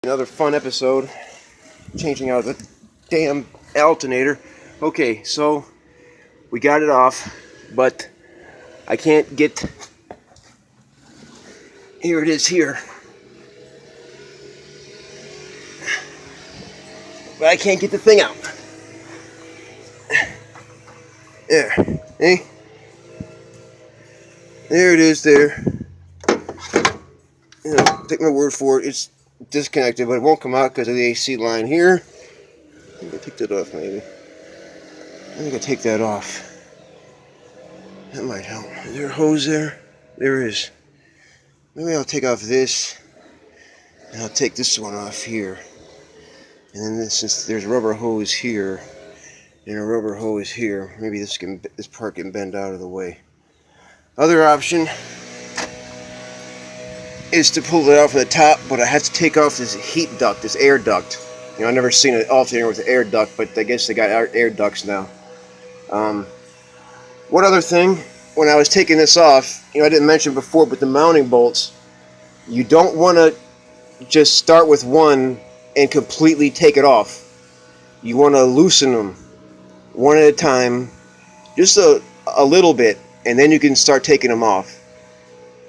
Another fun episode, changing out the damn alternator. Okay, so we got it off, but I can't get, here it is here, but I can't get the thing out. There, hey, there it is there. You know, take my word for it, it's disconnected, but it won't come out because of the AC line here. I think I take that off maybe. I think I take that off. That might help. Is there a hose there? There is. Maybe I'll take off this, and I'll take this one off here. And then since there's a rubber hose here, and a rubber hose here, maybe this part can bend out of the way. Other option is to pull it out from the top, but I have to take off this heat duct, this air duct. You know, I've never seen an alternator with an air duct, but I guess they got air ducts now. One other thing, when I was taking this off, you know, I didn't mention before, but the mounting bolts, you don't want to just start with one and completely take it off. You want to loosen them one at a time, just a little bit, and then you can start taking them off.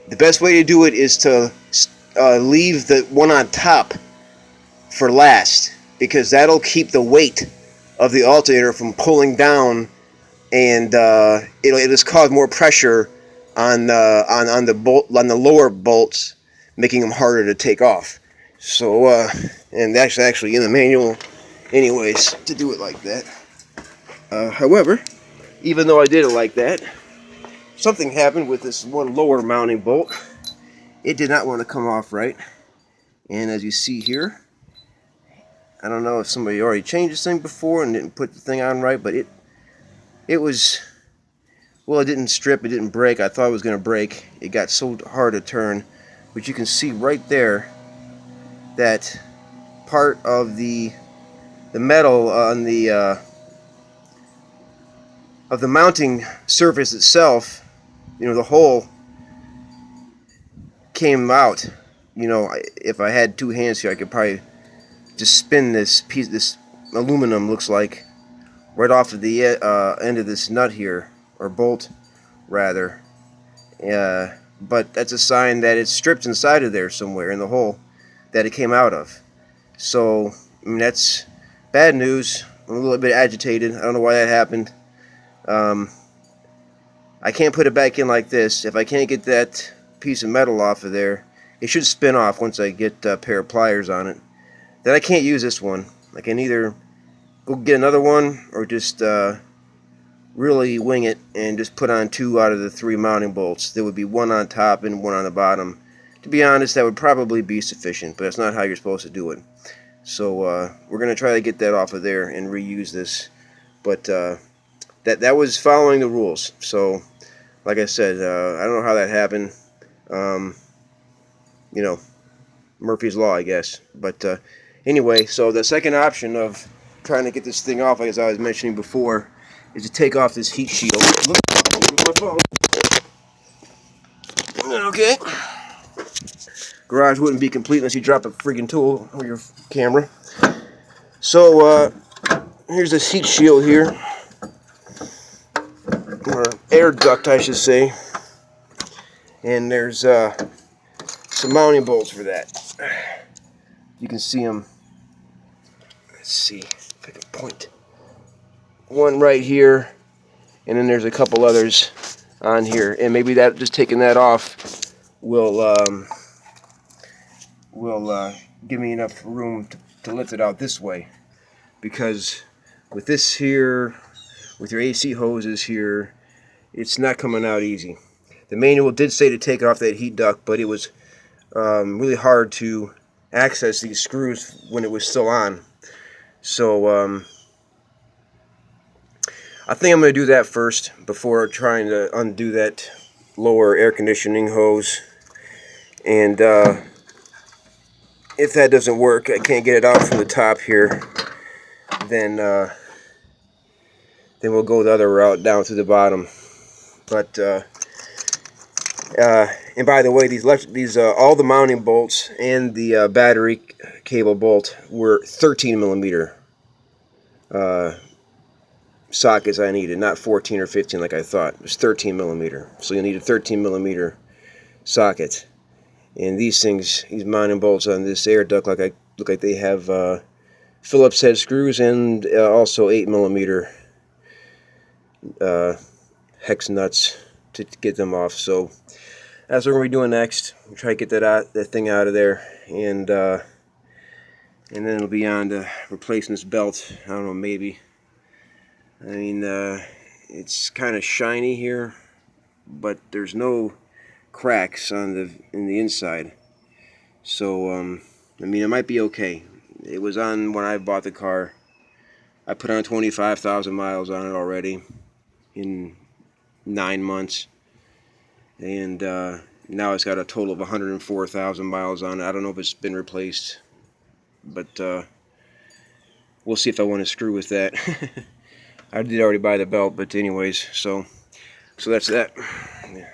The best way to do it is to leave the one on top for last, because that'll keep the weight of the alternator from pulling down, and it'll just cause more pressure on the lower bolts, making them harder to take off. So and that's actually in the manual anyways to do it like that. However, even though I did it like that, something happened with this one lower mounting bolt. It did not want to come off right, and as you see here, I don't know if somebody already changed this thing before and didn't put the thing on right, but it was, well, it didn't strip, it didn't break. I thought it was going to break. It got so hard to turn, but you can see right there that part of the metal on the of the mounting surface itself, you know, the hole came out. You know, if I had two hands here, I could probably just spin this piece, this aluminum looks like, right off of the end of this nut here, or bolt rather. But that's a sign that it's stripped inside of there somewhere in the hole that it came out of. So, I mean, that's bad news. I'm a little bit agitated. I don't know why that happened. I can't put it back in like this. If I can't get that piece of metal off of there, it should spin off once I get a pair of pliers on it. Then I can't use this one. I can either go get another one or just really wing it and just put on 2 out of the 3 mounting bolts. There would be 1 on top and 1 on the bottom. To be honest, that would probably be sufficient, but that's not how you're supposed to do it. So we're going to try to get that off of there and reuse this. But that was following the rules. So, like I said, I don't know how that happened. You know, Murphy's Law, I guess. But anyway, so the second option of trying to get this thing off, as I was mentioning before, is to take off this heat shield. Look, my phone. Okay. Garage wouldn't be complete unless you drop a freaking tool or your camera. So here's this heat shield here, or air duct, I should say. And there's some mounting bolts for that. You can see them. Let's see if I can point. One right here, and then there's a couple others on here, and maybe that just taking that off will give me enough room to lift it out this way, because with this here, with your AC hoses here, it's not coming out easy. The manual did say to take off that heat duct, but it was really hard to access these screws when it was still on. So I think I'm going to do that first before trying to undo that lower air conditioning hose. And if that doesn't work, I can't get it out from the top here, then we'll go the other route down to the bottom. But And by the way, these all the mounting bolts and the battery cable bolt were 13 millimeter sockets I needed, not 14 or 15 like I thought. It was 13 millimeter. So you need a 13 millimeter socket. And these things, these mounting bolts on this air duct, look like they have Phillips head screws and also 8 millimeter hex nuts to get them off. So that's what we're gonna be doing next. We'll try to get that thing out of there, and then it'll be on to replacing this belt. I don't know, maybe. I mean, it's kind of shiny here, but there's no cracks in the inside. So I mean, it might be okay. It was on when I bought the car. I put on 25,000 miles on it already in 9 months, and now it's got a total of 104,000 miles on it. I don't know if it's been replaced, but we'll see if I want to screw with that. I did already buy the belt, but anyways, so that's that. Yeah.